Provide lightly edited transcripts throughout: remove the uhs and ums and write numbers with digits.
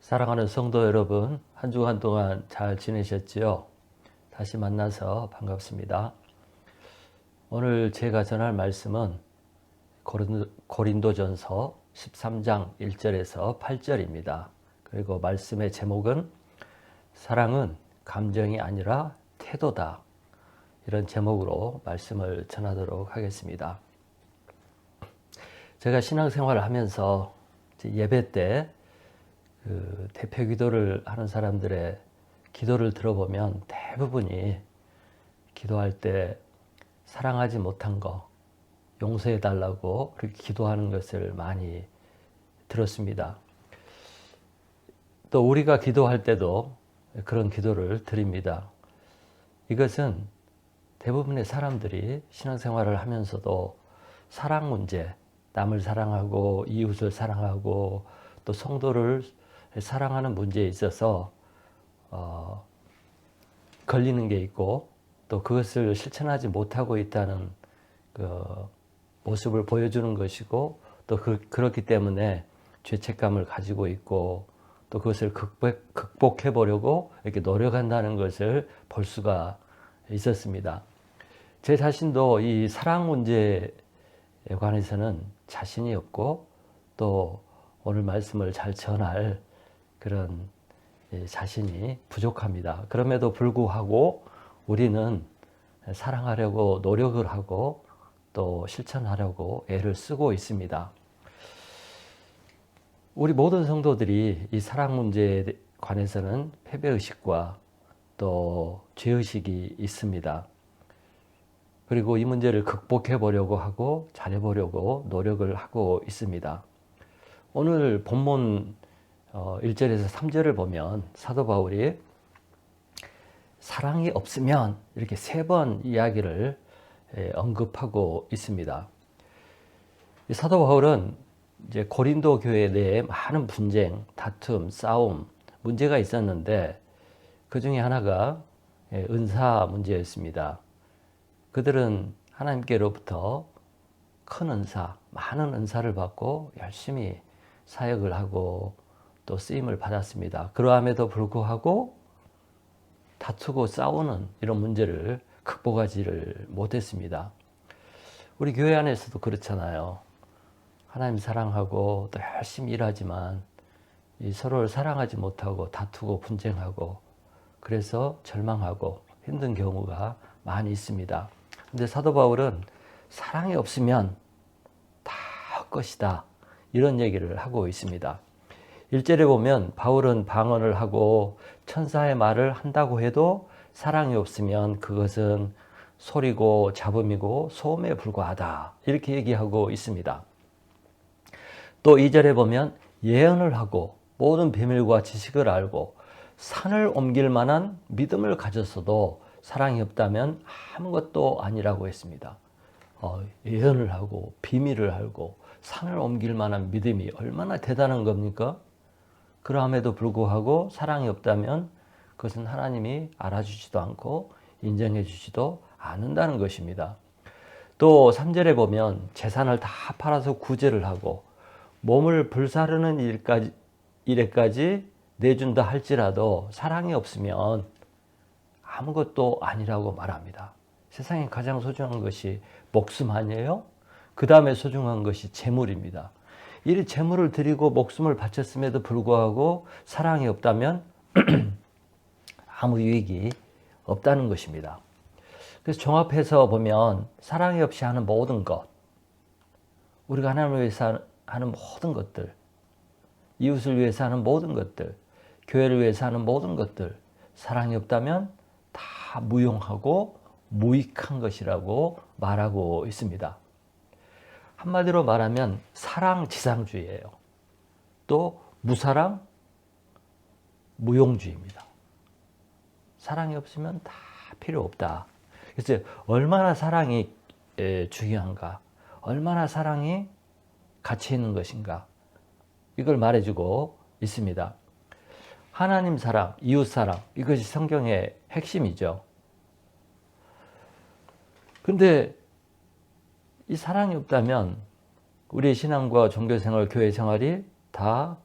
사랑하는 성도 여러분, 한 주간 동안 잘 지내셨지요? 다시 만나서 반갑습니다. 오늘 제가 전할 말씀은 고린도전서 13장 1절에서 8절입니다. 그리고 말씀의 제목은 사랑은 감정이 아니라 태도다. 이런 제목으로 말씀을 전하도록 하겠습니다. 제가 신앙생활을 하면서 예배 때 대표 기도를 하는 사람들의 기도를 들어보면 대부분이 기도할 때 사랑하지 못한 거 용서해 달라고 그렇게 기도하는 것을 많이 들었습니다. 또 우리가 기도할 때도 그런 기도를 드립니다. 이것은 대부분의 사람들이 신앙생활을 하면서도 사랑 문제, 남을 사랑하고 이웃을 사랑하고 또 성도를 사랑하는 문제에 있어서 걸리는 게 있고 또 그것을 실천하지 못하고 있다는 그 모습을 보여주는 것이고 또 그렇기 때문에 죄책감을 가지고 있고 또 그것을 극복해 보려고 이렇게 노력한다는 것을 볼 수가 있었습니다. 제 자신도 이 사랑 문제에 관해서는 자신이 없고 또 오늘 말씀을 잘 전할 그런 자신이 부족합니다. 그럼에도 불구하고 우리는 사랑하려고 노력을 하고 또 실천하려고 애를 쓰고 있습니다. 우리 모든 성도들이 이 사랑 문제에 관해서는 패배의식과 또 죄의식이 있습니다. 그리고 이 문제를 극복해 보려고 하고 잘해보려고 노력을 하고 있습니다. 오늘 본문 1절에서 3절을 보면 사도 바울이 사랑이 없으면 이렇게 3번 이야기를 언급하고 있습니다. 사도 바울은 이제 고린도 교회 내에 많은 분쟁, 다툼, 싸움, 문제가 있었는데 그 중에 하나가 은사 문제였습니다. 그들은 하나님께로부터 큰 은사, 많은 은사를 받고 열심히 사역을 하고 또 쓰임을 받았습니다. 그러함에도 불구하고 다투고 싸우는 이런 문제를 극복하지를 못했습니다. 우리 교회 안에서도 그렇잖아요. 하나님 사랑하고 또 열심히 일하지만 서로를 사랑하지 못하고 다투고 분쟁하고 그래서 절망하고 힘든 경우가 많이 있습니다. 근데 사도 바울은 사랑이 없으면 다 헛것이다. 이런 얘기를 하고 있습니다. 1절에 보면 바울은 방언을 하고 천사의 말을 한다고 해도 사랑이 없으면 그것은 소리고 잡음이고 소음에 불과하다. 이렇게 얘기하고 있습니다. 또 2절에 보면 예언을 하고 모든 비밀과 지식을 알고 산을 옮길 만한 믿음을 가졌어도 사랑이 없다면 아무것도 아니라고 했습니다. 예언을 하고 비밀을 알고 산을 옮길 만한 믿음이 얼마나 대단한 겁니까? 그럼에도 불구하고 사랑이 없다면 그것은 하나님이 알아주지도 않고 인정해 주지도 않는다는 것입니다. 또 3절에 보면 재산을 다 팔아서 구제를 하고 몸을 불사르는 일에까지 내준다 할지라도 사랑이 없으면 아무것도 아니라고 말합니다. 세상에 가장 소중한 것이 목숨 아니에요? 그 다음에 소중한 것이 재물입니다. 이 재물을 드리고 목숨을 바쳤음에도 불구하고 사랑이 없다면 아무 유익이 없다는 것입니다. 그래서 종합해서 보면 사랑이 없이 하는 모든 것, 우리가 하나님을 위해서 하는 모든 것들, 이웃을 위해서 하는 모든 것들, 교회를 위해서 하는 모든 것들, 사랑이 없다면 다 무용하고 무익한 것이라고 말하고 있습니다. 한마디로 말하면 사랑지상주의예요. 또 무사랑, 무용주의입니다. 사랑이 없으면 다 필요 없다. 그래서 얼마나 사랑이 중요한가, 얼마나 사랑이 가치 있는 것인가, 이걸 말해주고 있습니다. 하나님 사랑, 이웃 사랑, 이것이 성경의 핵심이죠. 근데 이 사랑이 없다면 우리의 신앙과 종교생활, 교회 생활이 다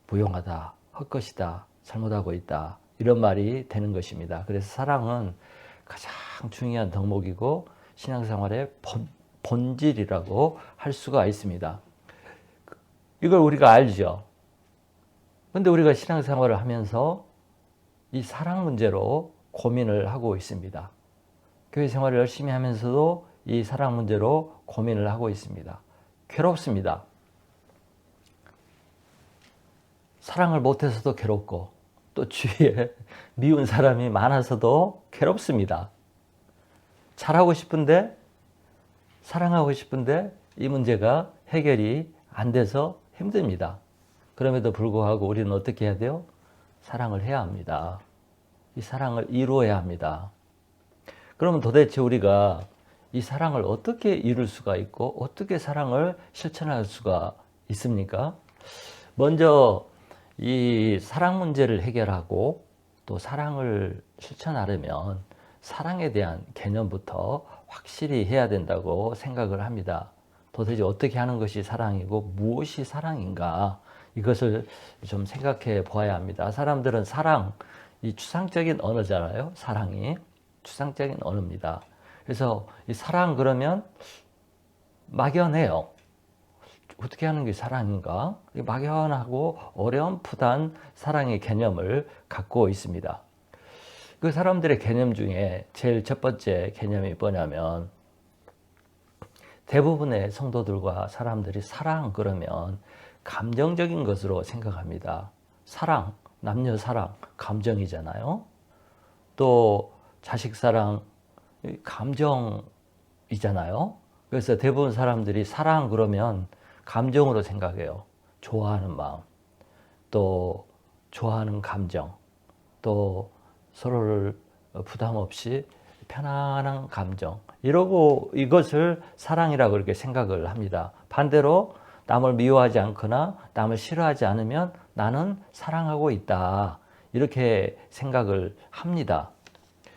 무용하다, 헛것이다, 잘못하고 있다, 이런 말이 되는 것입니다. 그래서 사랑은 가장 중요한 덕목이고 신앙생활의 본질이라고 할 수가 있습니다. 이걸 우리가 알죠. 근데 우리가 신앙생활을 하면서 이 사랑 문제로 고민을 하고 있습니다. 교회 생활을 열심히 하면서도 이 사랑 문제로 고민을 하고 있습니다. 괴롭습니다. 사랑을 못해서도 괴롭고 또 주위에 미운 사람이 많아서도 괴롭습니다. 잘하고 싶은데, 사랑하고 싶은데 이 문제가 해결이 안 돼서 힘듭니다. 그럼에도 불구하고 우리는 어떻게 해야 돼요? 사랑을 해야 합니다. 이 사랑을 이루어야 합니다. 그러면 도대체 우리가 이 사랑을 어떻게 이룰 수가 있고 어떻게 사랑을 실천할 수가 있습니까? 먼저 이 사랑 문제를 해결하고 또 사랑을 실천하려면 사랑에 대한 개념부터 확실히 해야 된다고 생각을 합니다. 도대체 어떻게 하는 것이 사랑이고 무엇이 사랑인가, 이것을 좀 생각해 보아야 합니다. 사람들은 사랑, 이 추상적인 언어잖아요. 사랑이 추상적인 언어입니다. 그래서 이 사랑 그러면 막연해요. 어떻게 하는 게 사랑인가? 막연하고 어렴풋한 사랑의 개념을 갖고 있습니다. 그 사람들의 개념 중에 제일 첫 번째 개념이 뭐냐면, 대부분의 성도들과 사람들이 사랑 그러면 감정적인 것으로 생각합니다. 사랑, 남녀 사랑, 감정이잖아요. 또 자식 사랑, 감정이잖아요. 그래서 대부분 사람들이 사랑 그러면 감정으로 생각해요. 좋아하는 마음, 또 좋아하는 감정, 또 서로를 부담 없이 편안한 감정, 이러고 이것을 사랑이라고 그렇게 생각을 합니다. 반대로 남을 미워하지 않거나 남을 싫어하지 않으면 나는 사랑하고 있다, 이렇게 생각을 합니다.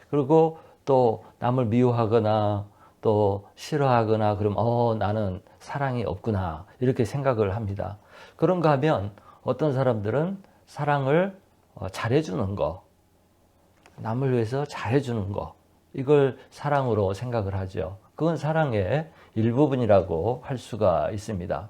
그리고 또 남을 미워하거나 또 싫어하거나 그러면 나는 사랑이 없구나, 이렇게 생각을 합니다. 그런가 하면 어떤 사람들은 사랑을 잘해주는 거, 남을 위해서 잘해주는 거, 이걸 사랑으로 생각을 하죠. 그건 사랑의 일부분이라고 할 수가 있습니다.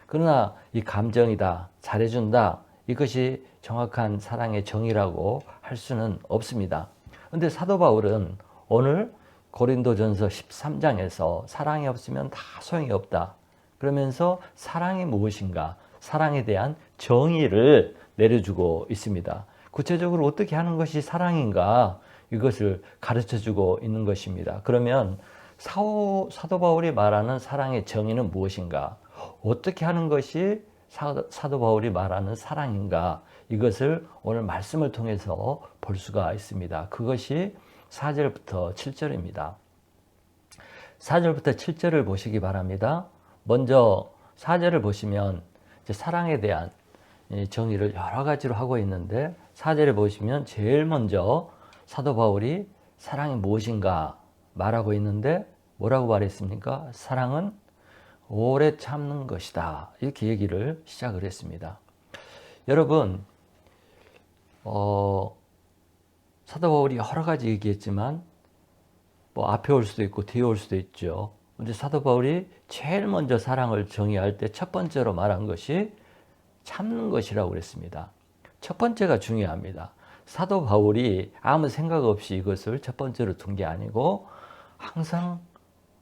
그러나 이 감정이다, 잘해준다, 이것이 정확한 사랑의 정의라고 할 수는 없습니다. 그런데 사도 바울은 오늘 고린도전서 13장에서 사랑이 없으면 다 소용이 없다, 그러면서 사랑이 무엇인가, 사랑에 대한 정의를 내려주고 있습니다. 구체적으로 어떻게 하는 것이 사랑인가, 이것을 가르쳐주고 있는 것입니다. 그러면 사도 바울이 말하는 사랑의 정의는 무엇인가, 어떻게 하는 것이 사도 바울이 말하는 사랑인가, 이것을 오늘 말씀을 통해서 볼 수가 있습니다. 그것이 4절부터 7절입니다. 4절부터 7절을 보시기 바랍니다. 먼저 4절을 보시면 이제 사랑에 대한 정의를 여러 가지로 하고 있는데, 4절에 보시면 제일 먼저 사도 바울이 사랑이 무엇인가 말하고 있는데 뭐라고 말했습니까? 사랑은 오래 참는 것이다, 이렇게 얘기를 시작을 했습니다. 여러분, 사도 바울이 여러 가지 얘기했지만 뭐 앞에 올 수도 있고 뒤에 올 수도 있죠. 근데 사도 바울이 제일 먼저 사랑을 정의할 때 첫 번째로 말한 것이 참는 것이라고 그랬습니다. 첫 번째가 중요합니다. 사도 바울이 아무 생각 없이 이것을 첫 번째로 둔 게 아니고 항상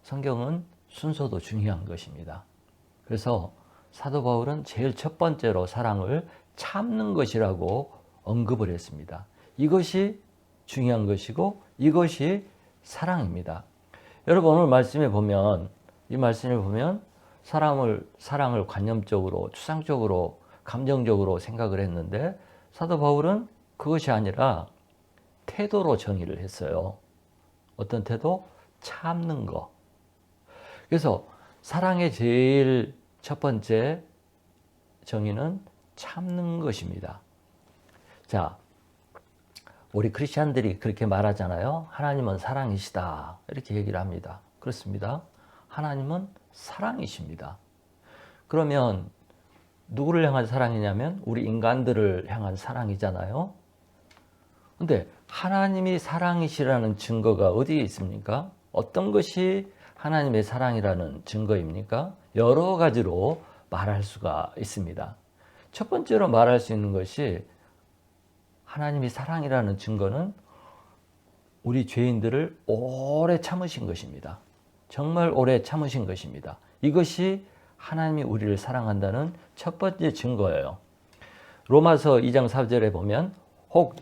성경은 순서도 중요한 것입니다. 그래서 사도 바울은 제일 첫 번째로 사랑을 참는 것이라고 언급을 했습니다. 이것이 중요한 것이고 이것이 사랑입니다. 여러분, 오늘 말씀에 보면, 이 말씀을 보면 사랑을 관념적으로, 추상적으로, 감정적으로 생각을 했는데 사도 바울은 그것이 아니라 태도로 정의를 했어요. 어떤 태도? 참는 거. 그래서 사랑의 제일 첫 번째 정의는 참는 것입니다. 자, 우리 크리스찬들이 그렇게 말하잖아요. 하나님은 사랑이시다, 이렇게 얘기를 합니다. 그렇습니다. 하나님은 사랑이십니다. 그러면 누구를 향한 사랑이냐면 우리 인간들을 향한 사랑이잖아요. 근데 하나님이 사랑이시라는 증거가 어디에 있습니까? 어떤 것이 하나님의 사랑이라는 증거입니까? 여러 가지로 말할 수가 있습니다. 첫 번째로 말할 수 있는 것이 하나님이 사랑이라는 증거는 우리 죄인들을 오래 참으신 것입니다. 정말 오래 참으신 것입니다. 이것이 하나님이 우리를 사랑한다는 첫 번째 증거예요. 로마서 2장 4절에 보면 혹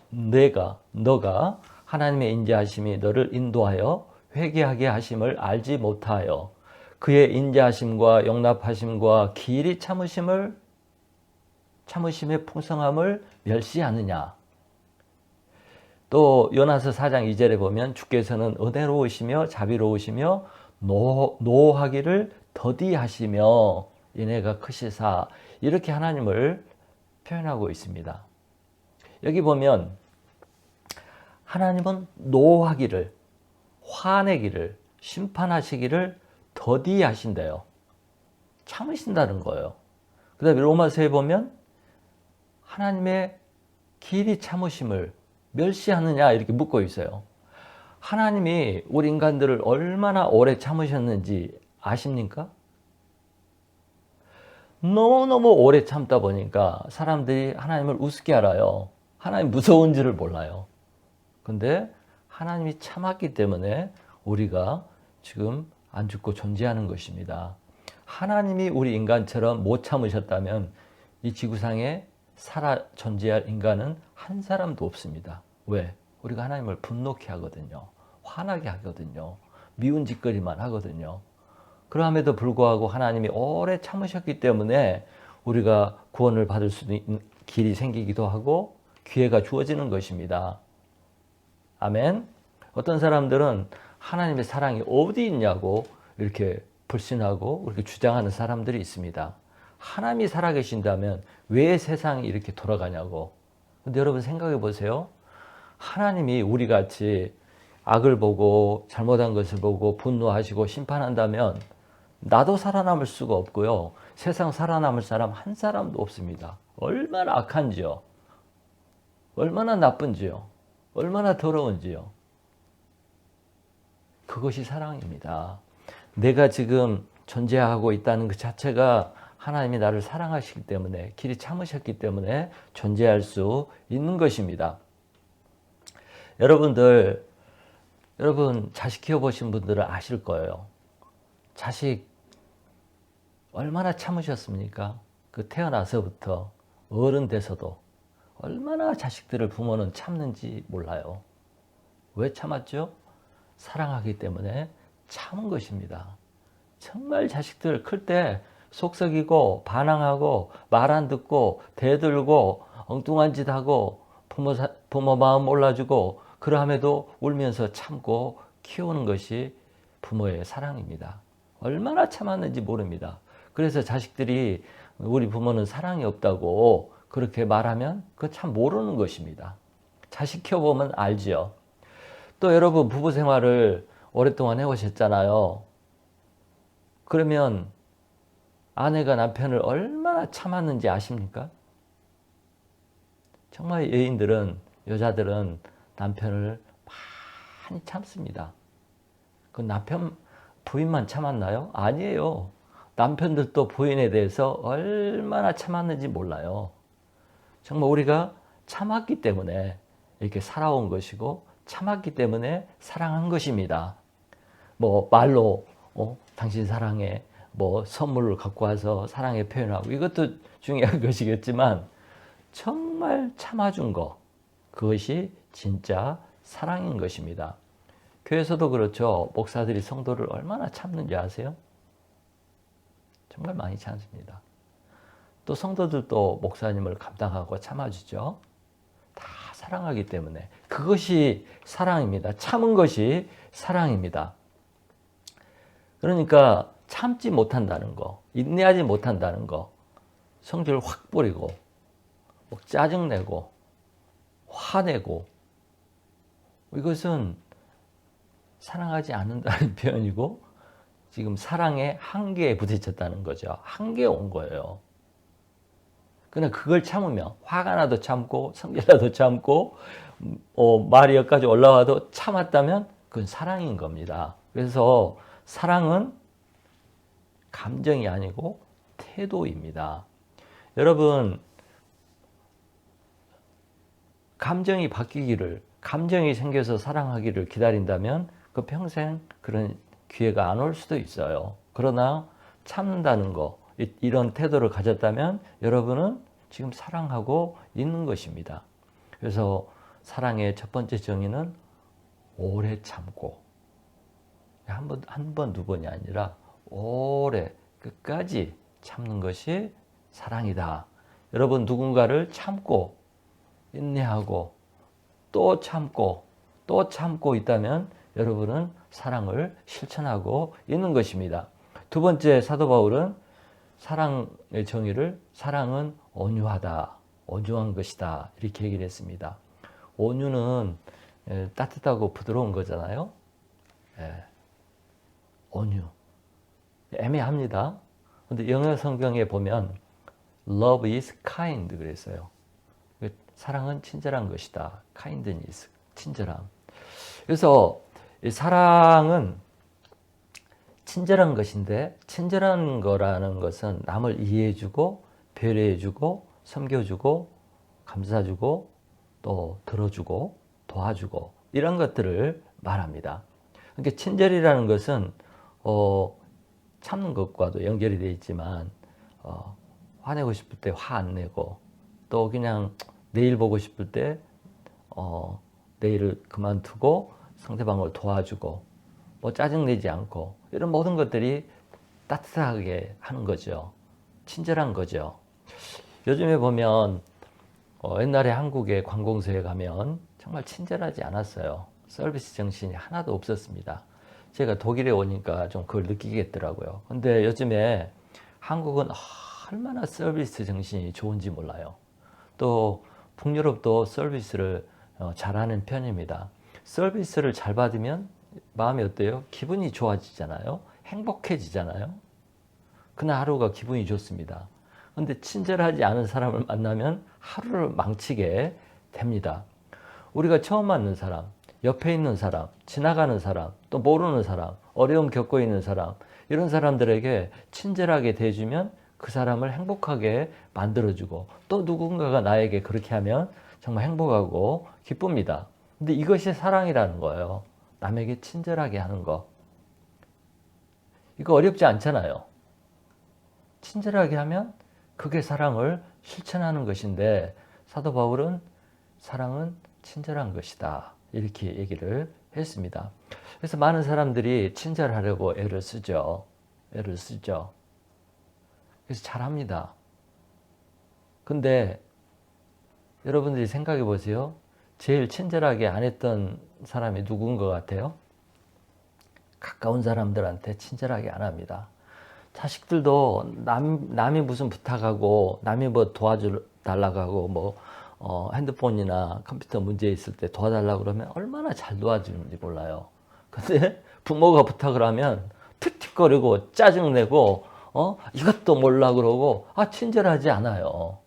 너가 하나님의 인자하심이 너를 인도하여 회개하게 하심을 알지 못하여 그의 인자하심과 용납하심과 길이 참으심의 풍성함을 멸시하느냐. 또 요나서 4장 2절에 보면 주께서는 은혜로우시며 자비로우시며 노하기를 더디하시며 은혜가 크시사 이렇게 하나님을 표현하고 있습니다. 여기 보면 하나님은 노하기를, 화내기를, 심판하시기를 더디하신대요. 참으신다는 거예요. 그 다음에 로마서에 보면 하나님의 길이 참으심을 멸시하느냐 이렇게 묻고 있어요. 하나님이 우리 인간들을 얼마나 오래 참으셨는지 아십니까? 너무너무 오래 참다 보니까 사람들이 하나님을 우습게 알아요. 하나님 무서운지를 몰라요. 근데 하나님이 참았기 때문에 우리가 지금 안 죽고 존재하는 것입니다. 하나님이 우리 인간처럼 못 참으셨다면 이 지구상에 살아 존재할 인간은 한 사람도 없습니다. 왜? 우리가 하나님을 분노케 하거든요. 화나게 하거든요. 미운 짓거리만 하거든요. 그럼에도 불구하고 하나님이 오래 참으셨기 때문에 우리가 구원을 받을 수 있는 길이 생기기도 하고 기회가 주어지는 것입니다. 아멘. 어떤 사람들은 하나님의 사랑이 어디 있냐고 이렇게 불신하고 이렇게 주장하는 사람들이 있습니다. 하나님이 살아계신다면 왜 세상이 이렇게 돌아가냐고. 근데 여러분 생각해 보세요. 하나님이 우리 같이 악을 보고 잘못한 것을 보고 분노하시고 심판한다면 나도 살아남을 수가 없고요. 세상 살아남을 사람 한 사람도 없습니다. 얼마나 악한지요. 얼마나 나쁜지요. 얼마나 더러운지요. 그것이 사랑입니다. 내가 지금 존재하고 있다는 그 자체가 하나님이 나를 사랑하시기 때문에 길이 참으셨기 때문에 존재할 수 있는 것입니다. 여러분 자식 키워보신 분들은 아실 거예요. 자식 얼마나 참으셨습니까? 그 태어나서부터 어른 돼서도 얼마나 자식들을 부모는 참는지 몰라요. 왜 참았죠? 사랑하기 때문에 참은 것입니다. 정말 자식들 클 때 속썩이고 반항하고 말 안 듣고 대들고 엉뚱한 짓 하고 부모 마음 몰라주고 그러함에도 울면서 참고 키우는 것이 부모의 사랑입니다. 얼마나 참았는지 모릅니다. 그래서 자식들이 우리 부모는 사랑이 없다고 그렇게 말하면 그거 참 모르는 것입니다. 자식 키워보면 알지요. 또 여러분 부부 생활을 오랫동안 해오셨잖아요. 그러면 아내가 남편을 얼마나 참았는지 아십니까? 정말 여자들은 남편을 많이 참습니다. 그 남편, 부인만 참았나요? 아니에요. 남편들도 부인에 대해서 얼마나 참았는지 몰라요. 정말 우리가 참았기 때문에 이렇게 살아온 것이고 참았기 때문에 사랑한 것입니다. 뭐 말로 당신 사랑해 뭐 선물을 갖고 와서 사랑의 표현하고 이것도 중요한 것이겠지만 정말 참아준 거 그것이 진짜 사랑인 것입니다. 교회에서도 그렇죠. 목사들이 성도를 얼마나 참는지 아세요? 정말 많이 참습니다. 또 성도들도 목사님을 감당하고 참아주죠. 다 사랑하기 때문에 그것이 사랑입니다. 참은 것이 사랑입니다. 그러니까 참지 못한다는 거, 인내하지 못한다는 거, 성질 확 뿌리고 짜증내고 화내고 이것은 사랑하지 않는다는 표현이고 지금 사랑의 한계에 부딪혔다는 거죠. 한계에 온 거예요. 그러나 그걸 참으면 화가 나도 참고 성질나도 참고 말이 여기까지 올라와도 참았다면 그건 사랑인 겁니다. 그래서 사랑은 감정이 아니고 태도입니다. 여러분, 감정이 바뀌기를, 감정이 생겨서 사랑하기를 기다린다면 그 평생 그런 기회가 안 올 수도 있어요. 그러나 참는다는 거, 이런 태도를 가졌다면 여러분은 지금 사랑하고 있는 것입니다. 그래서 사랑의 첫 번째 정의는 오래 참고, 한 번, 두 번이 아니라 오래 끝까지 참는 것이 사랑이다. 여러분, 누군가를 참고 인내하고 또 참고 또 참고 있다면 여러분은 사랑을 실천하고 있는 것입니다. 두 번째, 사도 바울은 사랑의 정의를 사랑은 온유하다, 온유한 것이다 이렇게 얘기를 했습니다. 온유는 따뜻하고 부드러운 거잖아요. 온유, 애매합니다. 근데 영어 성경에 보면 Love is kind 그랬어요. 사랑은 친절한 것이다. kindness, 친절함. 그래서 사랑은 친절한 것인데, 친절한 거라는 것은 남을 이해해주고 배려해주고 섬겨주고 감싸주고 또 들어주고 도와주고 이런 것들을 말합니다. 그러니까 친절이라는 것은 참는 것과도 연결이 되어 있지만 화내고 싶을 때 화 안 내고 또 그냥 내일 보고 싶을 때 내일을 그만두고 상대방을 도와주고 뭐 짜증내지 않고 이런 모든 것들이 따뜻하게 하는 거죠. 친절한 거죠. 요즘에 보면 옛날에 한국의 관공서에 가면 정말 친절하지 않았어요. 서비스 정신이 하나도 없었습니다. 제가 독일에 오니까 좀 그걸 느끼겠더라고요. 근데 요즘에 한국은 얼마나 서비스 정신이 좋은지 몰라요. 또 북유럽도 서비스를 잘하는 편입니다. 서비스를 잘 받으면 마음이 어때요? 기분이 좋아지잖아요. 행복해지잖아요. 그날 하루가 기분이 좋습니다. 근데 친절하지 않은 사람을 만나면 하루를 망치게 됩니다. 우리가 처음 만난 사람, 옆에 있는 사람, 지나가는 사람, 또 모르는 사람, 어려움 겪고 있는 사람, 이런 사람들에게 친절하게 대해주면 그 사람을 행복하게 만들어주고 또 누군가가 나에게 그렇게 하면 정말 행복하고 기쁩니다. 근데 이것이 사랑이라는 거예요. 남에게 친절하게 하는 거. 이거 어렵지 않잖아요. 친절하게 하면 그게 사랑을 실천하는 것인데 사도 바울은 사랑은 친절한 것이다. 이렇게 얘기를 했습니다. 그래서 많은 사람들이 친절하려고 애를 쓰죠. 애를 쓰죠. 그래서 잘합니다. 근데 여러분들이 생각해 보세요. 제일 친절하게 안 했던 사람이 누군 것 같아요? 가까운 사람들한테 친절하게 안 합니다. 자식들도 남이 무슨 부탁하고 남이 뭐 도와달라고 하고 뭐 핸드폰이나 컴퓨터 문제 있을 때 도와달라고 그러면 얼마나 잘 도와주는지 몰라요. 근데 부모가 부탁을 하면 틱틱거리고 짜증내고 이것도 몰라 그러고 친절하지 않아요.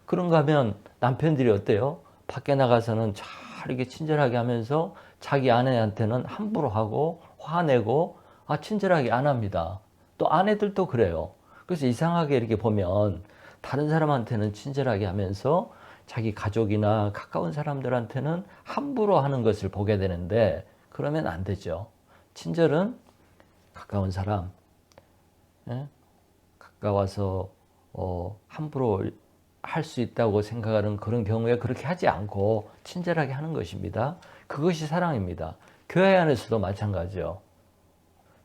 그런가 하면 남편들이 어때요? 밖에 나가서는 잘 이렇게 친절하게 하면서 자기 아내한테는 함부로 하고 화내고 친절하게 안 합니다. 또 아내들도 그래요. 그래서 이상하게 이렇게 보면 다른 사람한테는 친절하게 하면서 자기 가족이나 가까운 사람들한테는 함부로 하는 것을 보게 되는데 그러면 안 되죠. 친절은 가까운 사람, 가까워서 함부로 할 수 있다고 생각하는 그런 경우에 그렇게 하지 않고 친절하게 하는 것입니다. 그것이 사랑입니다. 교회 안에서도 마찬가지요.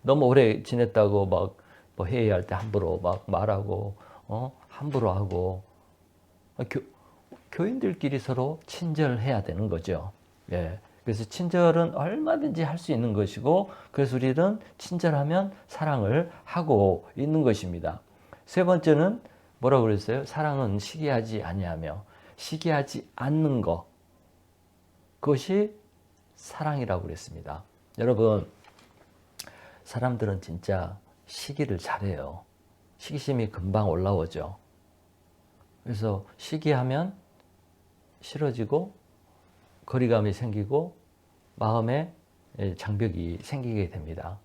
너무 오래 지냈다고 막 뭐 회의할 때 함부로 막 말하고 함부로 하고 교인들끼리 서로 친절해야 되는 거죠. 예. 그래서 친절은 얼마든지 할 수 있는 것이고 그래서 우리는 친절하면 사랑을 하고 있는 것입니다. 세 번째는 뭐라고 그랬어요? 사랑은 시기하지 아니하며 시기하지 않는 것. 그것이 사랑이라고 그랬습니다. 여러분, 사람들은 진짜 시기를 잘해요. 시기심이 금방 올라오죠. 그래서 시기하면 싫어지고 거리감이 생기고 마음에 장벽이 생기게 됩니다.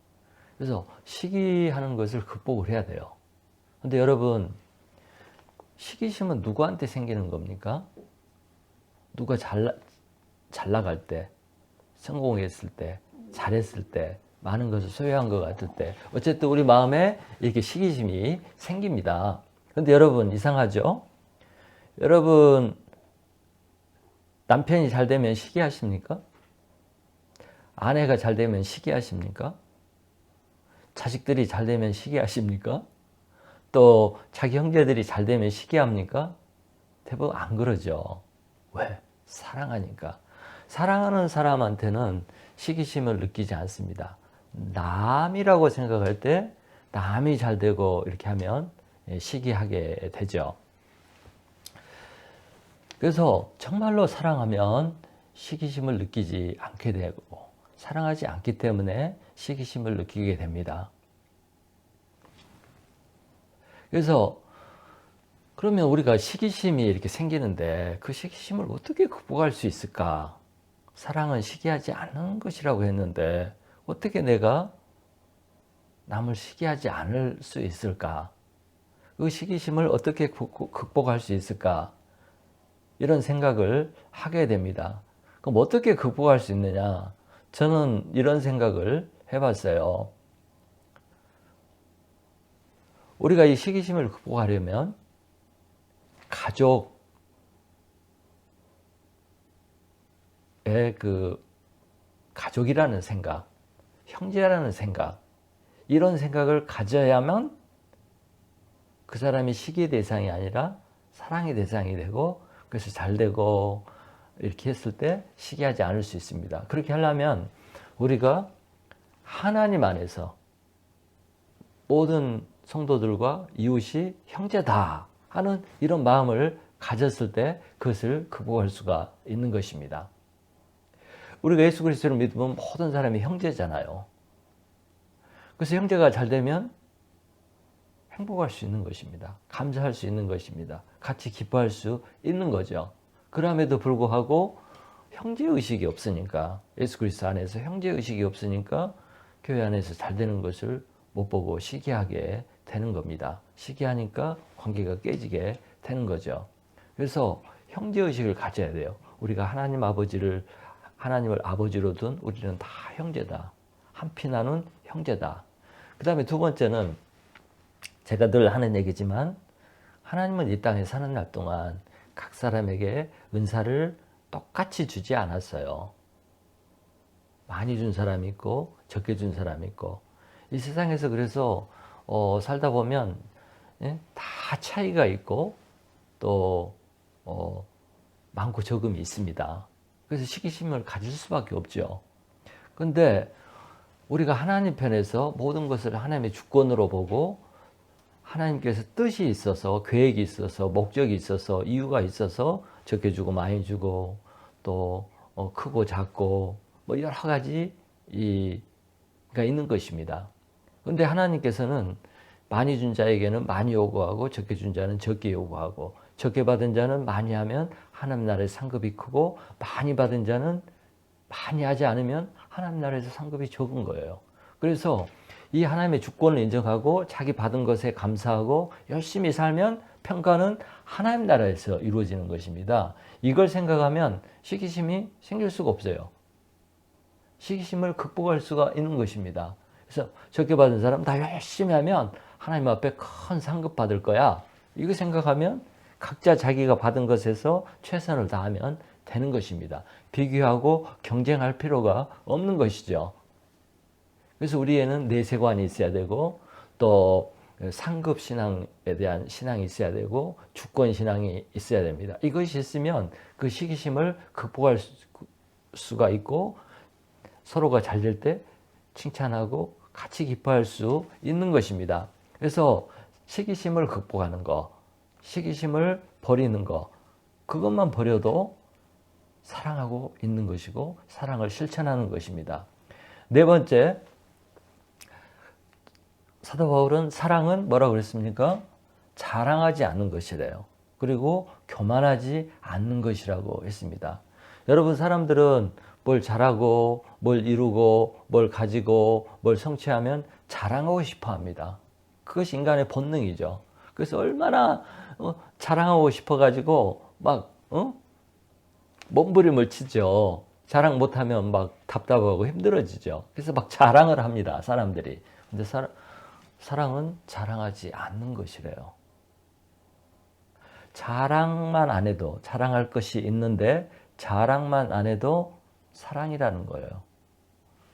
그래서 시기하는 것을 극복을 해야 돼요. 근데 여러분, 시기심은 누구한테 생기는 겁니까? 누가 잘 나갈 때, 성공했을 때, 잘했을 때, 많은 것을 소유한 것 같을 때, 어쨌든 우리 마음에 이렇게 시기심이 생깁니다. 근데 여러분, 이상하죠? 여러분, 남편이 잘 되면 시기하십니까? 아내가 잘 되면 시기하십니까? 자식들이 잘 되면 시기하십니까? 또 자기 형제들이 잘 되면 시기합니까? 대부분 안 그러죠. 왜? 사랑하니까. 사랑하는 사람한테는 시기심을 느끼지 않습니다. 남이라고 생각할 때 남이 잘 되고 이렇게 하면 시기하게 되죠. 그래서 정말로 사랑하면 시기심을 느끼지 않게 되고, 사랑하지 않기 때문에 시기심을 느끼게 됩니다. 그래서 그러면 우리가 시기심이 이렇게 생기는데 그 시기심을 어떻게 극복할 수 있을까? 사랑은 시기하지 않는 것이라고 했는데 어떻게 내가 남을 시기하지 않을 수 있을까? 그 시기심을 어떻게 극복할 수 있을까? 이런 생각을 하게 됩니다. 그럼 어떻게 극복할 수 있느냐? 저는 이런 생각을 해봤어요. 우리가 이 시기심을 극복하려면 가족의 가족이라는 생각, 형제라는 생각, 이런 생각을 가져야만 그 사람이 시기의 대상이 아니라 사랑의 대상이 되고, 그래서 잘 되고 이렇게 했을 때 시기하지 않을 수 있습니다. 그렇게 하려면 우리가 하나님 안에서 모든 성도들과 이웃이 형제다 하는 이런 마음을 가졌을 때 그것을 극복할 수가 있는 것입니다. 우리가 예수 그리스도를 믿으면 모든 사람이 형제잖아요. 그래서 형제가 잘 되면 행복할 수 있는 것입니다. 감사할 수 있는 것입니다. 같이 기뻐할 수 있는 거죠. 그럼에도 불구하고 형제의식이 없으니까, 예수 그리스도 안에서 형제의식이 없으니까 교회 안에서 잘 되는 것을 못 보고 시기하게 되는 겁니다. 시기하니까 관계가 깨지게 되는 거죠. 그래서 형제의식을 가져야 돼요. 우리가 하나님을 아버지로 둔 우리는 다 형제다. 한 피 나눈 형제다. 그 다음에 두 번째는 제가 늘 하는 얘기지만, 하나님은 이 땅에 사는 날 동안 각 사람에게 은사를 똑같이 주지 않았어요. 많이 준 사람이 있고 적게 준 사람이 있고, 이 세상에서 그래서 살다 보면 다 차이가 있고 또 많고 적음이 있습니다. 그래서 시기심을 가질 수밖에 없죠. 그런데 우리가 하나님 편에서 모든 것을 하나님의 주권으로 보고, 하나님께서 뜻이 있어서, 계획이 있어서, 목적이 있어서, 이유가 있어서 적게 주고 많이 주고 또 크고 작고 뭐 여러 가지가 있는 것입니다. 그런데 하나님께서는 많이 준 자에게는 많이 요구하고 적게 준 자는 적게 요구하고, 적게 받은 자는 많이 하면 하나님 나라의 상급이 크고, 많이 받은 자는 많이 하지 않으면 하나님 나라에서 상급이 적은 거예요. 그래서 이 하나님의 주권을 인정하고 자기 받은 것에 감사하고 열심히 살면 평가는 하나님 나라에서 이루어지는 것입니다. 이걸 생각하면 시기심이 생길 수가 없어요. 시기심을 극복할 수가 있는 것입니다. 그래서 적게 받은 사람 다 열심히 하면 하나님 앞에 큰 상급 받을 거야. 이거 생각하면 각자 자기가 받은 것에서 최선을 다하면 되는 것입니다. 비교하고 경쟁할 필요가 없는 것이죠. 그래서 우리에는 내세관이 있어야 되고, 또 상급 신앙에 대한 신앙이 있어야 되고, 주권 신앙이 있어야 됩니다. 이것이 있으면 그 시기심을 극복할 수가 있고, 서로가 잘 될 때 칭찬하고 같이 기뻐할 수 있는 것입니다. 그래서 시기심을 극복하는 거, 시기심을 버리는 거, 그것만 버려도 사랑하고 있는 것이고 사랑을 실천하는 것입니다. 네 번째, 사도 바울은 사랑은 뭐라고 그랬습니까? 자랑하지 않는 것이래요. 그리고 교만하지 않는 것이라고 했습니다. 여러분, 사람들은 뭘 잘하고 뭘 이루고 뭘 가지고 뭘 성취하면 자랑하고 싶어 합니다. 그것이 인간의 본능이죠. 그래서 얼마나 자랑하고 싶어 가지고 막 몸부림을 치죠. 자랑 못하면 막 답답하고 힘들어지죠. 그래서 막 자랑을 합니다, 사람들이. 근데 사랑은 자랑하지 않는 것이래요. 자랑만 안 해도, 자랑할 것이 있는데 자랑만 안 해도 사랑이라는 거예요.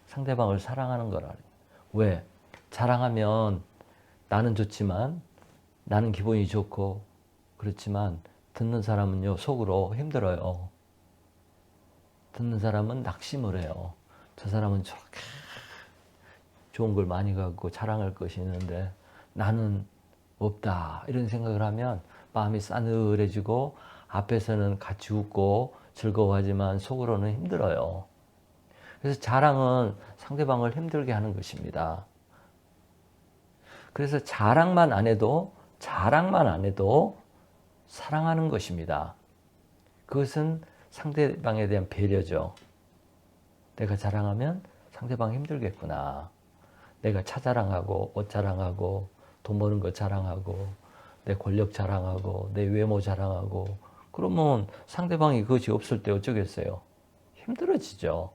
상대방을 사랑하는 거라. 왜? 자랑하면 나는 좋지만, 나는 기분이 좋고 그렇지만 듣는 사람은요, 속으로 힘들어요. 듣는 사람은 낙심을 해요. 저 사람은 저렇게 좋은 걸 많이 갖고 자랑할 것이 있는데 나는 없다, 이런 생각을 하면 마음이 싸늘해지고 앞에서는 같이 웃고 즐거워하지만 속으로는 힘들어요. 그래서 자랑은 상대방을 힘들게 하는 것입니다. 그래서 자랑만 안 해도 사랑하는 것입니다. 그것은 상대방에 대한 배려죠. 내가 자랑하면 상대방이 힘들겠구나. 내가 차 자랑하고 옷 자랑하고 돈 버는 거 자랑하고 내 권력 자랑하고 내 외모 자랑하고 그러면 상대방이 그것이 없을 때 어쩌겠어요? 힘들어지죠.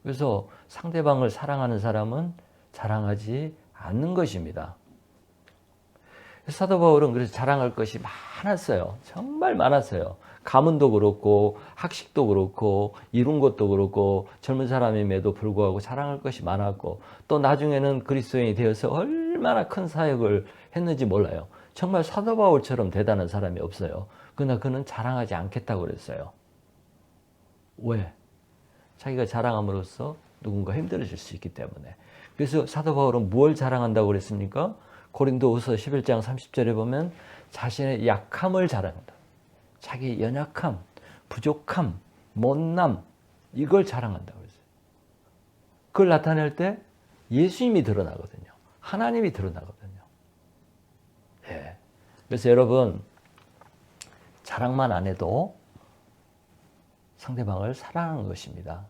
그래서 상대방을 사랑하는 사람은 자랑하지 않는 것입니다. 사도 바울은 그래서 자랑할 것이 많았어요. 정말 많았어요. 가문도 그렇고 학식도 그렇고 이룬 것도 그렇고 젊은 사람임에도 불구하고 자랑할 것이 많았고 또 나중에는 그리스도인이 되어서 얼마나 큰 사역을 했는지 몰라요. 정말 사도 바울처럼 대단한 사람이 없어요. 그러나 그는 자랑하지 않겠다고 그랬어요. 왜? 자기가 자랑함으로써 누군가 힘들어질 수 있기 때문에. 그래서 사도 바울은 무엇을 자랑한다고 그랬습니까? 고린도후서 11장 30절에 보면 자신의 약함을 자랑한다. 자기의 연약함, 부족함, 못남, 이걸 자랑한다고 했어요. 그걸 나타낼 때 예수님이 드러나거든요. 하나님이 드러나거든요. 예. 그래서 여러분, 자랑만 안 해도 상대방을 사랑하는 것입니다.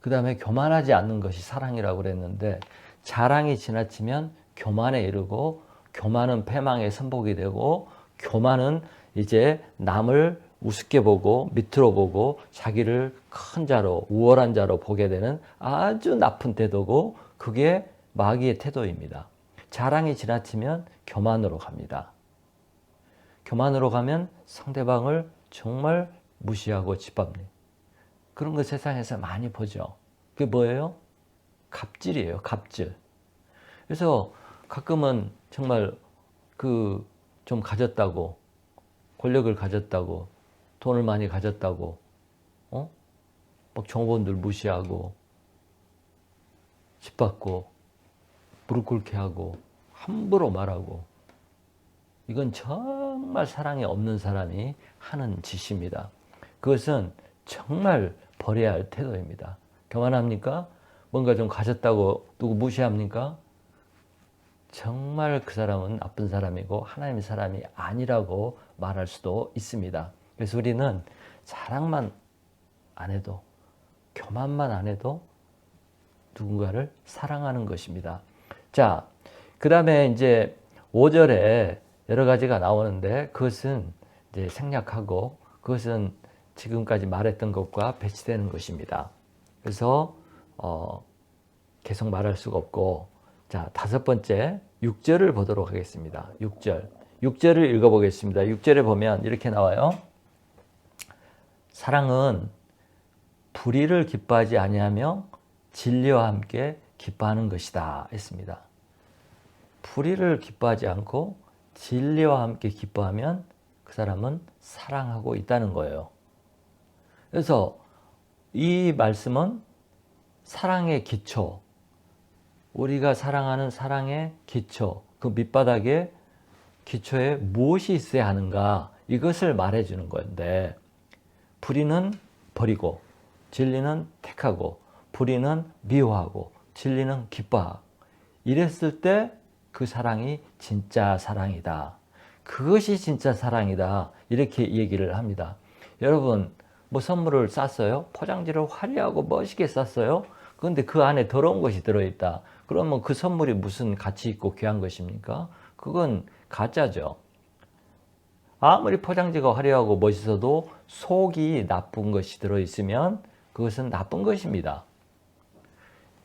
그 다음에 교만하지 않는 것이 사랑이라고 그랬는데 자랑이 지나치면 교만에 이르고 교만은 패망의 선복이 되고 교만은 이제 남을 우습게 보고 밑으로 보고 자기를 큰 자로 우월한 자로 보게 되는 아주 나쁜 태도고 그게 마귀의 태도입니다. 자랑이 지나치면 교만으로 갑니다. 교만으로 가면 상대방을 정말 무시하고 짓밟는 그런 거 세상에서 많이 보죠. 그게 뭐예요? 갑질이에요. 갑질. 그래서 가끔은 정말 좀 가졌다고 권력을 가졌다고 돈을 많이 가졌다고 막 종업원들 무시하고 짓밟고 무릎 꿇게 하고 함부로 말하고 이건 정말 사랑이 없는 사람이 하는 짓입니다. 그것은 정말 버려야 할 태도입니다. 교만합니까? 뭔가 좀 가졌다고 누구 무시합니까? 정말 그 사람은 나쁜 사람이고 하나님의 사람이 아니라고 말할 수도 있습니다. 그래서 우리는 자랑만 안 해도 교만만 안 해도 누군가를 사랑하는 것입니다. 자, 그 다음에 이제 5절에 여러 가지가 나오는데 그것은 이제 생략하고 그것은 지금까지 말했던 것과 배치되는 것입니다. 그래서 계속 말할 수가 없고 자, 5번째 6절을 보도록 하겠습니다. 6절을 읽어보겠습니다. 6절에 보면 이렇게 나와요. 사랑은 불의를 기뻐하지 아니하며 진리와 함께 기뻐하는 것이다 했습니다. 불의를 기뻐하지 않고 진리와 함께 기뻐하면 그 사람은 사랑하고 있다는 거예요. 그래서 이 말씀은 사랑의 기초, 우리가 사랑하는 사랑의 기초, 그 밑바닥에 기초에 무엇이 있어야 하는가 이것을 말해주는 건데 불의는 버리고 진리는 택하고 불의는 미워하고 진리는 기뻐하고 이랬을 때 그 사랑이 진짜 사랑이다. 그것이 진짜 사랑이다. 이렇게 얘기를 합니다. 여러분, 뭐 선물을 쌌어요? 포장지를 화려하고 멋있게 쌌어요? 그런데 그 안에 더러운 것이 들어있다. 그러면 그 선물이 무슨 가치 있고 귀한 것입니까? 그건 가짜죠. 아무리 포장지가 화려하고 멋있어도 속이 나쁜 것이 들어있으면 그것은 나쁜 것입니다.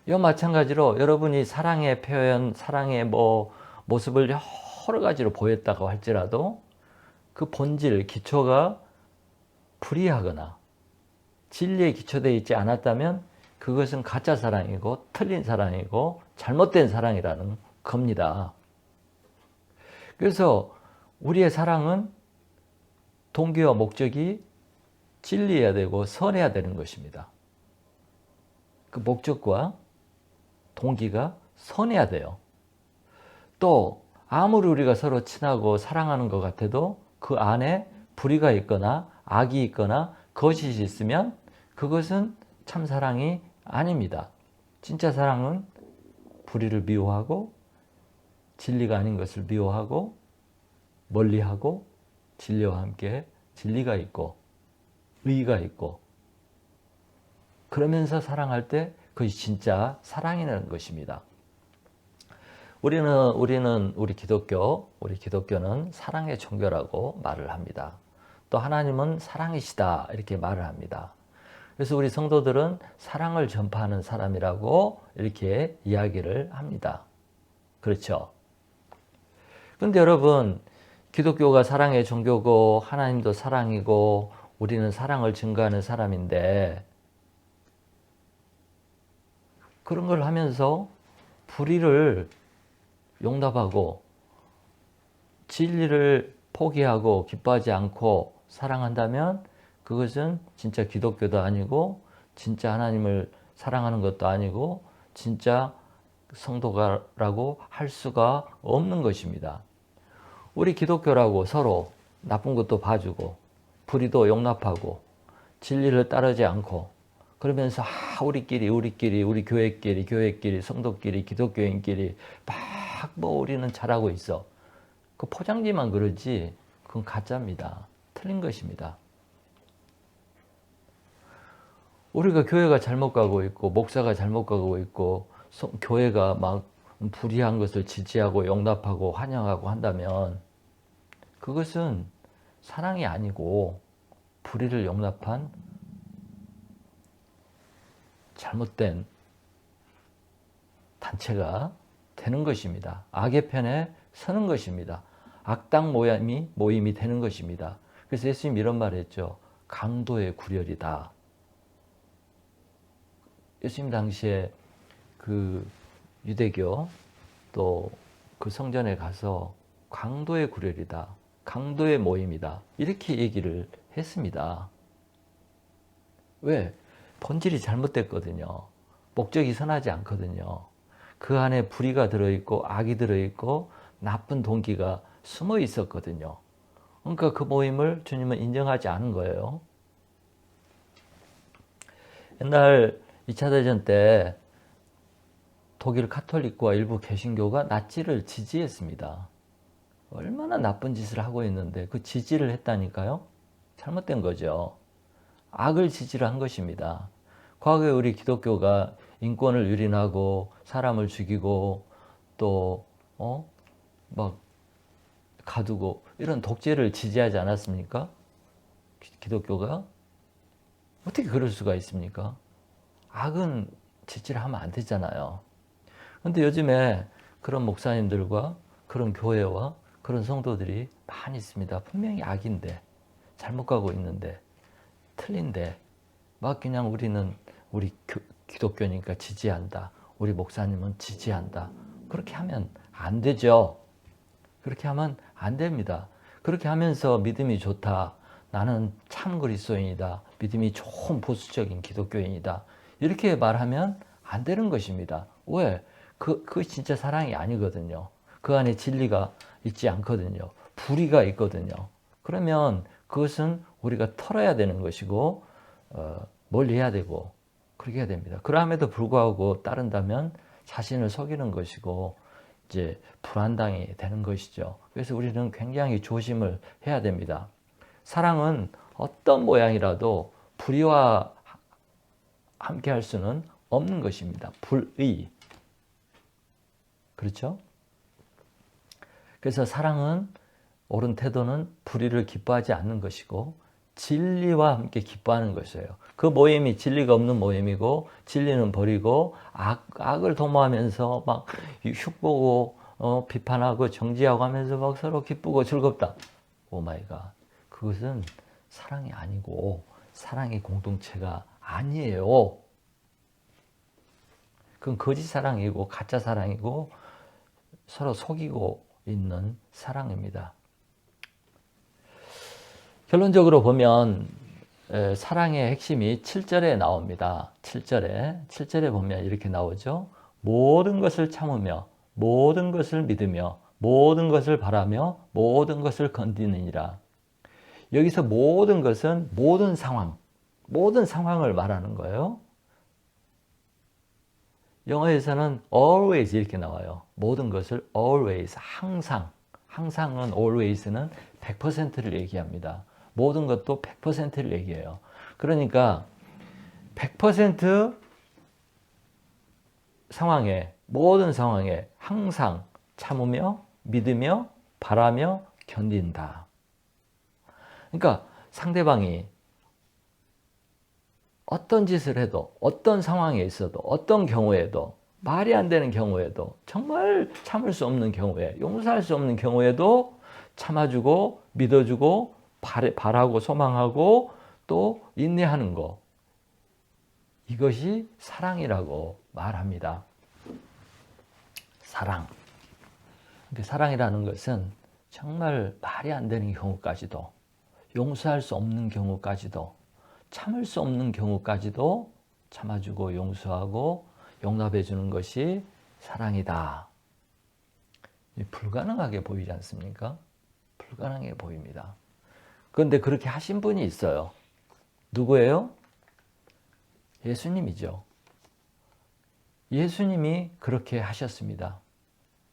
이와 마찬가지로 여러분이 사랑의 표현, 사랑의 모습을 여러 가지로 보였다고 할지라도 그 본질, 기초가 불이하거나 진리에 기초되어 있지 않았다면 그것은 가짜 사랑이고 틀린 사랑이고 잘못된 사랑이라는 겁니다. 그래서 우리의 사랑은 동기와 목적이 진리해야 되고 선해야 되는 것입니다. 그 목적과 동기가 선해야 돼요. 또 아무리 우리가 서로 친하고 사랑하는 것 같아도 그 안에 불의가 있거나 악이 있거나 거짓이 있으면 그것은 참 사랑이 아닙니다. 진짜 사랑은 불의를 미워하고 진리가 아닌 것을 미워하고 멀리하고 진리와 함께 진리가 있고 의의가 있고 그러면서 사랑할 때 그것이 진짜 사랑이라는 것입니다. 우리 기독교는 사랑의 종교라고 말을 합니다. 또 하나님은 사랑이시다 이렇게 말을 합니다. 그래서 우리 성도들은 사랑을 전파하는 사람이라고 이렇게 이야기를 합니다. 그렇죠? 그런데 여러분, 기독교가 사랑의 종교고 하나님도 사랑이고 우리는 사랑을 증거하는 사람인데 그런 걸 하면서 불의를 용납하고 진리를 포기하고 기뻐하지 않고 사랑한다면 그것은 진짜 기독교도 아니고 진짜 하나님을 사랑하는 것도 아니고 진짜 성도라고 할 수가 없는 것입니다. 우리 기독교라고 서로 나쁜 것도 봐주고 불의도 용납하고 진리를 따르지 않고 그러면서 우리 교회끼리 성도끼리 기독교인끼리 막 우리는 잘하고 있어. 그 포장지만 그러지 그건 가짜입니다. 틀린 것입니다. 우리가 교회가 잘못 가고 있고 목사가 잘못 가고 있고 교회가 막 불의한 것을 지지하고 용납하고 환영하고 한다면 그것은 사랑이 아니고 불의를 용납한 잘못된 단체가 되는 것입니다. 악의 편에 서는 것입니다. 악당 모임이 되는 것입니다. 그래서 예수님이 이런 말을 했죠. 강도의 구렬이다. 예수님 당시에 그 유대교 또 그 성전에 가서 강도의 구렬이다. 강도의 모임이다. 이렇게 얘기를 했습니다. 왜? 본질이 잘못됐거든요. 목적이 선하지 않거든요. 그 안에 불의가 들어있고 악이 들어있고 나쁜 동기가 숨어 있었거든요. 그러니까 그 모임을 주님은 인정하지 않은 거예요. 옛날 2차 대전 때 독일 카톨릭과 일부 개신교가 나치를 지지했습니다. 얼마나 나쁜 짓을 하고 있는데 그 지지를 했다니까요? 잘못된 거죠. 악을 지지를 한 것입니다. 과거에 우리 기독교가 인권을 유린하고 사람을 죽이고 또 막 가두고 이런 독재를 지지하지 않았습니까? 기독교가? 어떻게 그럴 수가 있습니까? 악은 지지를 하면 안 되잖아요. 그런데 요즘에 그런 목사님들과 그런 교회와 그런 성도들이 많이 있습니다. 분명히 악인데 잘못 가고 있는데 틀린데 막 그냥 우리는 우리 기독교니까 지지한다. 우리 목사님은 지지한다. 그렇게 하면 안 되죠. 그렇게 하면 안 됩니다. 그렇게 하면서 믿음이 좋다. 나는 참 그리스도인이다. 믿음이 좋은 보수적인 기독교인이다. 이렇게 말하면 안 되는 것입니다. 왜? 그 진짜 사랑이 아니거든요. 그 안에 진리가 있지 않거든요. 불의가 있거든요. 그러면 그것은 우리가 털어야 되는 것이고 멀리 해야 되고 그렇게 해야 됩니다. 그럼에도 불구하고 따른다면 자신을 속이는 것이고 이제 불안당이 되는 것이죠. 그래서 우리는 굉장히 조심을 해야 됩니다. 사랑은 어떤 모양이라도 불의와 함께 할 수는 없는 것입니다. 불의. 그렇죠? 그래서 사랑은, 옳은 태도는 불의를 기뻐하지 않는 것이고 진리와 함께 기뻐하는 것이에요. 그 모임이 진리가 없는 모임이고 진리는 버리고 악을 도모하면서 막 흉보고 비판하고 정지하고 하면서 막 서로 기쁘고 즐겁다. 오 마이 갓. 그것은 사랑이 아니고 사랑의 공동체가 아니에요. 그건 거짓 사랑이고 가짜 사랑이고 서로 속이고 있는 사랑입니다. 결론적으로 보면 사랑의 핵심이 7절에 나옵니다. 7절에 보면 이렇게 나오죠. 모든 것을 참으며 모든 것을 믿으며 모든 것을 바라며 모든 것을 건디느니라. 여기서 모든 것은 모든 상황을 말하는 거예요. 영어에서는 always 이렇게 나와요. 모든 것을 always, 항상은 always는 100%를 얘기합니다. 모든 것도 100%를 얘기해요. 그러니까 100% 상황에, 모든 상황에 항상 참으며 믿으며 바라며 견딘다. 그러니까 상대방이 어떤 짓을 해도, 어떤 상황에 있어도, 어떤 경우에도, 말이 안 되는 경우에도, 정말 참을 수 없는 경우에, 용서할 수 없는 경우에도 참아주고 믿어주고 바라고 소망하고 또 인내하는 거. 이것이 사랑이라고 말합니다. 사랑. 사랑이라는 것은 정말 말이 안 되는 경우까지도, 용서할 수 없는 경우까지도, 참을 수 없는 경우까지도 참아주고 용서하고 용납해 주는 것이 사랑이다. 불가능하게 보이지 않습니까? 불가능해 보입니다. 그런데 그렇게 하신 분이 있어요. 누구예요? 예수님이죠. 예수님이 그렇게 하셨습니다.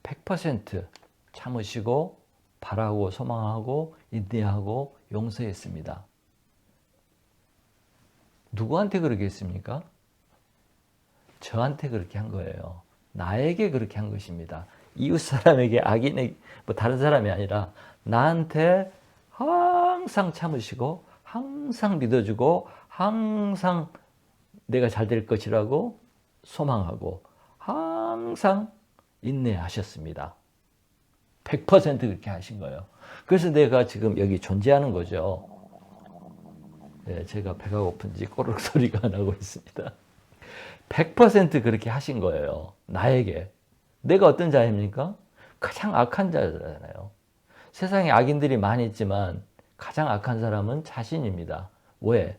100% 참으시고 바라고 소망하고 인내하고 용서했습니다. 누구한테 그렇게 했습니까? 저한테 그렇게 한 거예요. 나에게 그렇게 한 것입니다. 이웃 사람에게, 악인에게, 다른 사람이 아니라 나한테 항상 참으시고 항상 믿어주고 항상 내가 잘 될 것이라고 소망하고 항상 인내하셨습니다. 100% 그렇게 하신 거예요. 그래서 내가 지금 여기 존재하는 거죠. 네, 제가 배가 고픈지 꼬르륵 소리가 나고 있습니다. 100% 그렇게 하신 거예요. 나에게. 내가 어떤 자입니까? 가장 악한 자잖아요. 세상에 악인들이 많이 있지만 가장 악한 사람은 자신입니다. 왜?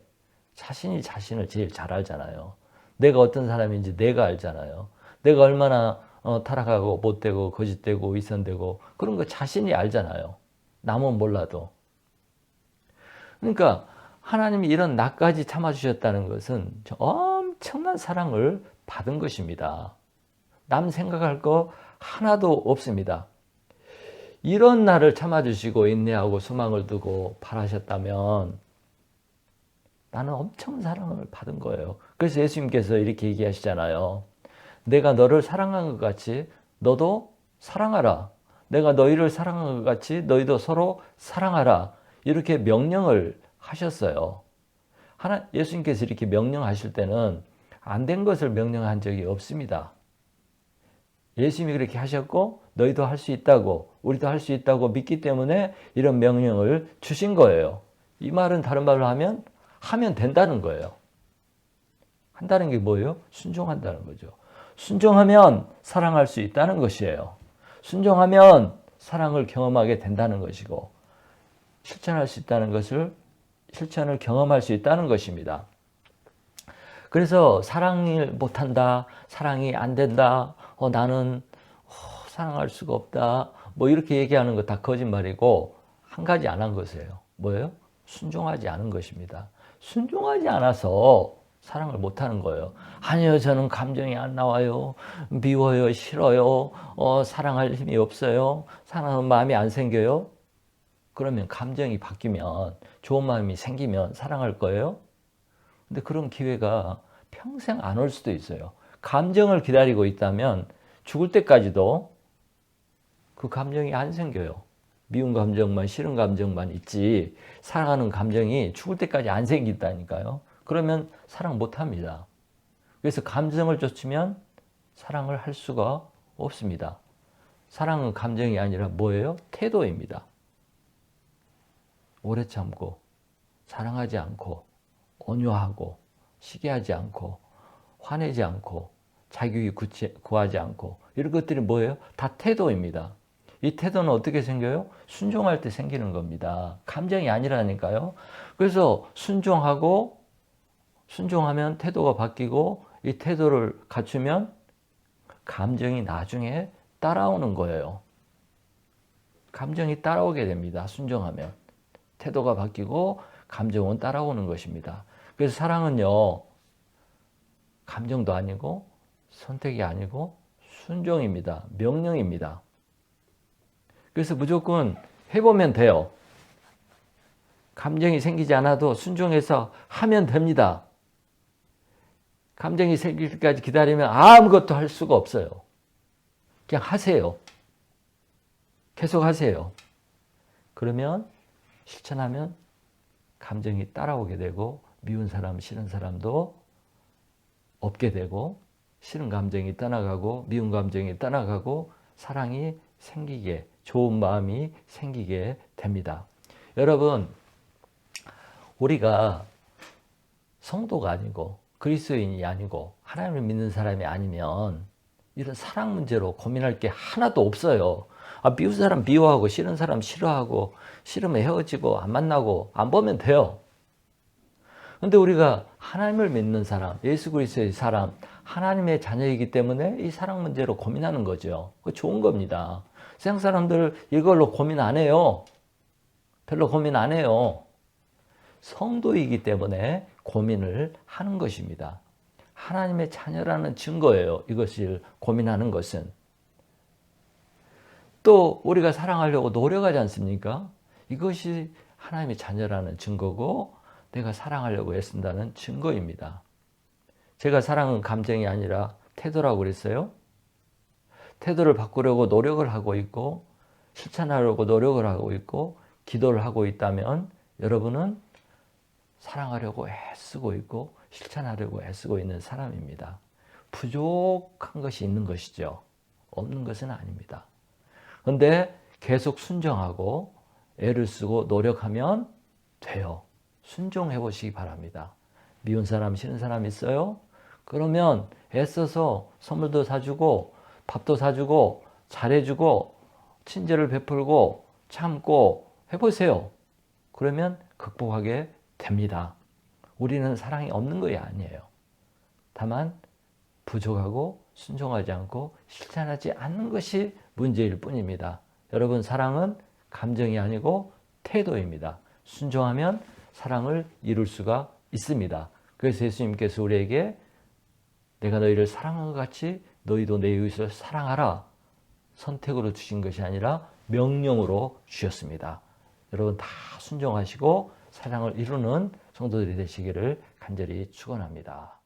자신이 자신을 제일 잘 알잖아요. 내가 어떤 사람인지 내가 알잖아요. 내가 얼마나 타락하고 못되고 거짓되고 위선되고 그런 거 자신이 알잖아요. 남은 몰라도. 그러니까 하나님이 이런 나까지 참아주셨다는 것은 엄청난 사랑을 받은 것입니다. 남 생각할 거 하나도 없습니다. 이런 나를 참아주시고 인내하고 소망을 두고 바라셨다면 나는 엄청난 사랑을 받은 거예요. 그래서 예수님께서 이렇게 얘기하시잖아요. 내가 너를 사랑한 것 같이 너도 사랑하라. 내가 너희를 사랑한 것 같이 너희도 서로 사랑하라. 이렇게 명령을 하셨어요. 예수님께서 이렇게 명령하실 때는 안 된 것을 명령한 적이 없습니다. 예수님이 그렇게 하셨고 너희도 할 수 있다고 우리도 할 수 있다고 믿기 때문에 이런 명령을 주신 거예요. 이 말은 다른 말로 하면 된다는 거예요. 한다는 게 뭐예요? 순종한다는 거죠. 순종하면 사랑할 수 있다는 것이에요. 순종하면 사랑을 경험하게 된다는 것이고 실천할 수 있다는 것을 실천을 경험할 수 있다는 것입니다. 그래서 사랑을 못한다, 사랑이 안 된다, 나는 사랑할 수가 없다, 이렇게 얘기하는 거 다 거짓말이고 한 가지 안 한 것이에요. 뭐예요? 순종하지 않은 것입니다. 순종하지 않아서 사랑을 못하는 거예요. 아니요, 저는 감정이 안 나와요. 미워요, 싫어요. 사랑할 힘이 없어요. 사랑하는 마음이 안 생겨요. 그러면 감정이 바뀌면 좋은 마음이 생기면 사랑할 거예요? 근데 그런 기회가 평생 안 올 수도 있어요. 감정을 기다리고 있다면 죽을 때까지도 그 감정이 안 생겨요. 미운 감정만, 싫은 감정만 있지 사랑하는 감정이 죽을 때까지 안 생긴다니까요. 그러면 사랑 못 합니다. 그래서 감정을 쫓으면 사랑을 할 수가 없습니다. 사랑은 감정이 아니라 뭐예요? 태도입니다. 오래 참고, 사랑하지 않고, 온유하고, 시기하지 않고, 화내지 않고, 자기 구하지 않고, 이런 것들이 뭐예요? 다 태도입니다. 이 태도는 어떻게 생겨요? 순종할 때 생기는 겁니다. 감정이 아니라니까요. 그래서 순종하면 태도가 바뀌고, 이 태도를 갖추면 감정이 나중에 따라오는 거예요. 감정이 따라오게 됩니다. 순종하면. 태도가 바뀌고 감정은 따라오는 것입니다. 그래서 사랑은요, 감정도 아니고 선택이 아니고 순종입니다. 명령입니다. 그래서 무조건 해보면 돼요. 감정이 생기지 않아도 순종해서 하면 됩니다. 감정이 생길 때까지 기다리면 아무것도 할 수가 없어요. 그냥 하세요. 계속 하세요. 그러면 실천하면 감정이 따라오게 되고 미운 사람, 싫은 사람도 없게 되고 싫은 감정이 떠나가고 미운 감정이 떠나가고 사랑이 생기게, 좋은 마음이 생기게 됩니다. 여러분, 우리가 성도가 아니고 그리스도인이 아니고 하나님을 믿는 사람이 아니면 이런 사랑 문제로 고민할 게 하나도 없어요. 미운 사람 미워하고 싫은 사람 싫어하고 싫으면 헤어지고 안 만나고 안 보면 돼요. 근데 우리가 하나님을 믿는 사람, 예수 그리스도의 사람, 하나님의 자녀이기 때문에 이 사랑 문제로 고민하는 거죠. 그거 좋은 겁니다. 세상 사람들 이걸로 고민 안 해요. 별로 고민 안 해요. 성도이기 때문에 고민을 하는 것입니다. 하나님의 자녀라는 증거예요. 이것을 고민하는 것은. 또 우리가 사랑하려고 노력하지 않습니까? 이것이 하나님의 자녀라는 증거고 내가 사랑하려고 애쓴다는 증거입니다. 제가 사랑은 감정이 아니라 태도라고 그랬어요. 태도를 바꾸려고 노력을 하고 있고 실천하려고 노력을 하고 있고 기도를 하고 있다면 여러분은 사랑하려고 애쓰고 있고 실천하려고 애쓰고 있는 사람입니다. 부족한 것이 있는 것이죠. 없는 것은 아닙니다. 그런데 계속 순종하고 애를 쓰고 노력하면 돼요. 순종해 보시기 바랍니다. 미운 사람, 싫은 사람 있어요? 그러면 애써서 선물도 사주고 밥도 사주고 잘해주고 친절을 베풀고 참고 해보세요. 그러면 극복하게 됩니다. 우리는 사랑이 없는 것이 아니에요. 다만 부족하고 순종하지 않고 실천하지 않는 것이 문제일 뿐입니다. 여러분, 사랑은 감정이 아니고 태도입니다. 순종하면 사랑을 이룰 수가 있습니다. 그래서 예수님께서 우리에게 내가 너희를 사랑한 것 같이 너희도 내 이웃을 사랑하라. 선택으로 주신 것이 아니라 명령으로 주셨습니다. 여러분 다 순종하시고 사랑을 이루는 성도들이 되시기를 간절히 축원합니다.